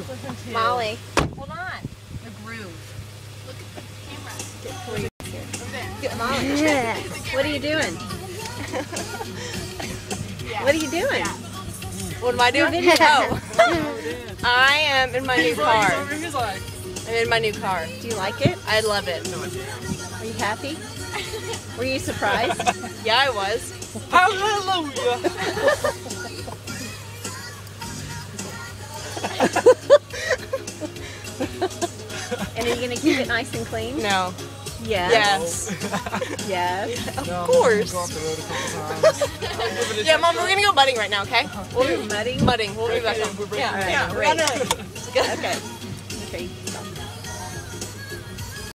listen to? Molly. Hold on. The groove. Look at the camera. Molly. What are you doing? What are you doing? What am I doing? Video. Oh. I am in my new car. I'm in my new car. Do you like it? I love it. Are you happy? Were you surprised? Yeah, I was. Hallelujah! And are you going to keep it nice and clean? No. Yes. Yes. Yes. Of course. Yeah, Mom, we're gonna go mudding right now, okay? We'll be mudding. Mudding. We'll be back home. All right, Yeah. great. Run it. Okay. Okay.